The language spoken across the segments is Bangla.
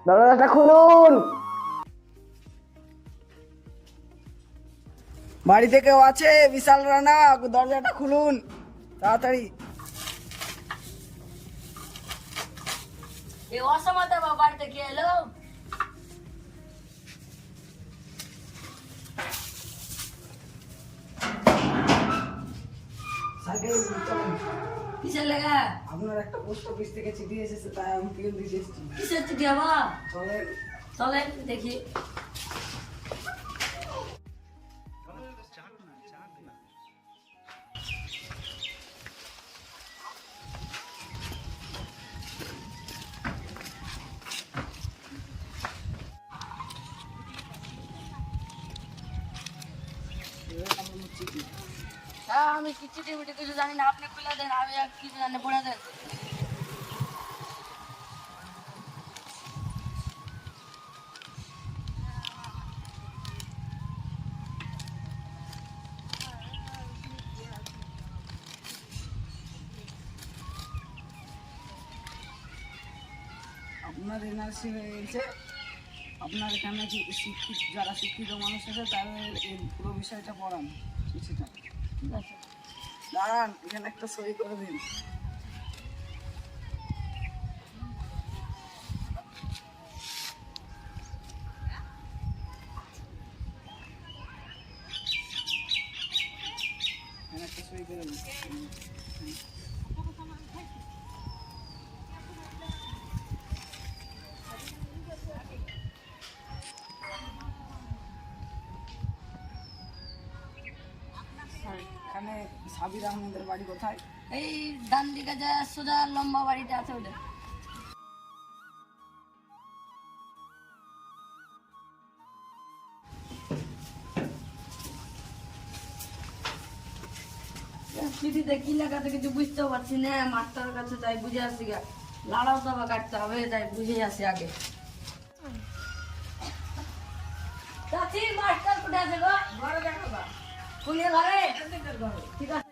দরজাটা খুলুন। বাড়িতে কেউ আছে? বিশাল রানা, দরজাটা খুলুন তাড়াতাড়ি। এই অসময় তো বাড়িতে কে এলো? কিসের লেগা? আপনার একটা পোস্ট অফিস থেকে চিঠি এসেছে, তাই আমি পিয়ন দিতে এসেছি। কিসের চিঠি আবার? চলেন। চলেন দেখি। হ্যাঁ, আমি কি চিঠি মিটি কিছু জানি না, আপনি খুলে দেন, আমি আর কিছু জানি পড়ে দেন। আপনার এনআরসি হয়ে গেছে। আপনার এখানে শিক্ষিত, যারা শিক্ষিত মানুষ আছে তাদের এই পুরো বিষয়টা পড়ান চিঠিটা। ঠিক আছে, দাঁড়ান, এখানে একটা সই করে দিন। এখানে একটা সই করে দিন। এখানে সাবির আহমেদের বাড়ি কোথায়? এই ডান দিকে যায় সোজা লম্বা বাড়িটা আছে ওটা। চিঠিতে কি লেখা আছে কিছু বুঝতেও পারছি না, মাস্টারের কাছে যাই বুঝে আসি গা। লাড়াও চাপা কাটতে হবে, তাই বুঝে আসি আগে। চাচি, মাস্টার কোথায় আছে গো? ঘরে দেখো গা। কোনিয়ে ঘরে? ঠিক আছে।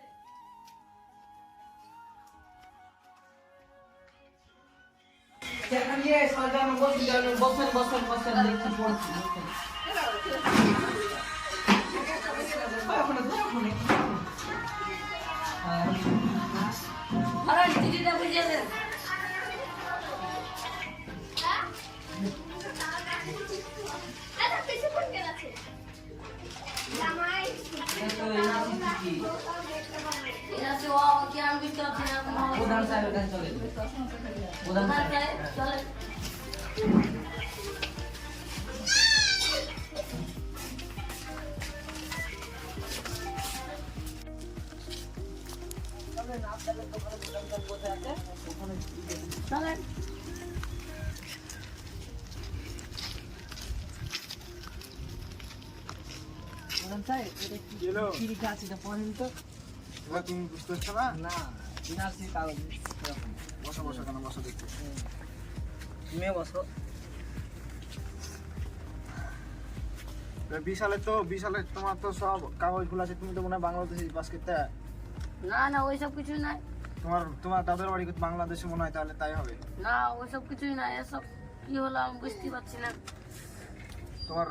আরে চিঠিটা বুঝিয়ে দেন। এরা সে ও কি আমি বুঝতে পারছি না। প্রধান সাহেব এখানে চলে। প্রধান সাহেব চলে। চলেন। প্রধান সাহেব, এটা কি কি লেখা আছে এটা পড়েন তো। তুমি বুঝতে পারছো না? না, এনআরসি কাগজ এরকম। বসো বসো, কেন বসো দেখতে। তুমিও বসো। 20 সালে তোমার তো সব কাগজগুলো আছে, তুমি তো মনে হয় বাংলাদেশে পাস করতে। না না, ওইসব কিছুই নাই। তোমার দাদার বাড়ি বাংলাদেশে মনে হয়, তাহলে তাই হবে। না, ওইসব কিছুই নাই। এসব কি হলো আমি বুঝতে পারছি না। তোমার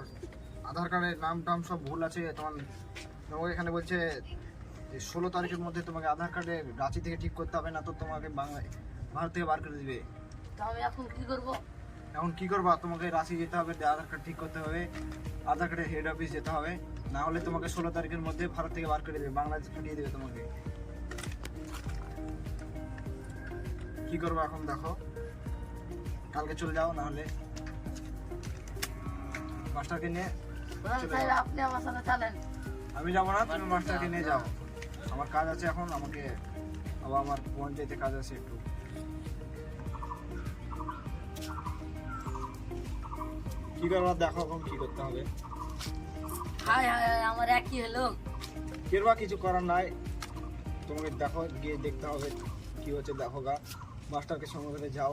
আধার কার্ডের নাম টাম সব ভুল আছে। তোমাকে এখানে বলছে যে 16 তারিখের মধ্যে তোমাকে আধার কার্ডে রাঁচি থেকে ঠিক করতে হবে, না তো তোমাকে ভারত থেকে বার করে দিবে। তো আমি এখন কি করব? এখন কি করবা? তোমাকে রাঁচি যেতে হবে, আধার কার্ড ঠিক করতে হবে, আধার কার্ডের হেড অফিস যেতে হবে, না হলে তোমাকে 16 তারিখের মধ্যে ভারত থেকে বার করে দেবে, বাংলাদেশ পাঠিয়ে দেবে তোমাকে। কি করবো এখন দেখো, কালকে চলে যাও, না হলে মাস্টারকে নিয়ে প্রধান চলে সাহেব, যাও। আপনি আমার সাথে চলেন। আমি যাবো না, তুমি মাস্টারকে নিয়ে যাও। আমার কাজ আছে এখন, আমাকে আবার আমার পঞ্চায়েতে কাজ আছে একটু। কি করবো দেখো এখন কি করতে হবে। হায় হায় হায়, আমার একই হলো। কেরবা কিছু করার নাই, তোমাকে দেখো গিয়ে দেখতে হবে কি হচ্ছে। দেখো গা, মাস্টারকে সঙ্গে করে যাও।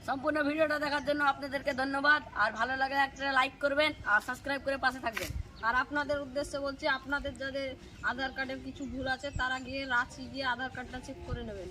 সম্পূর্ণ ভিডিওটা দেখার জন্য আপনাদেরকে ধন্যবাদ। আর ভালো লাগলে একটা লাইক করবেন আর সাবস্ক্রাইব করে পাশে থাকবেন। আর আপনাদের উদ্দেশ্যে বলছি, আপনাদের যাদের আধার কার্ডের কিছু ভুল আছে তারা গিয়ে রাঁচি গিয়ে আধার কার্ডটা চেক করে নেবেন।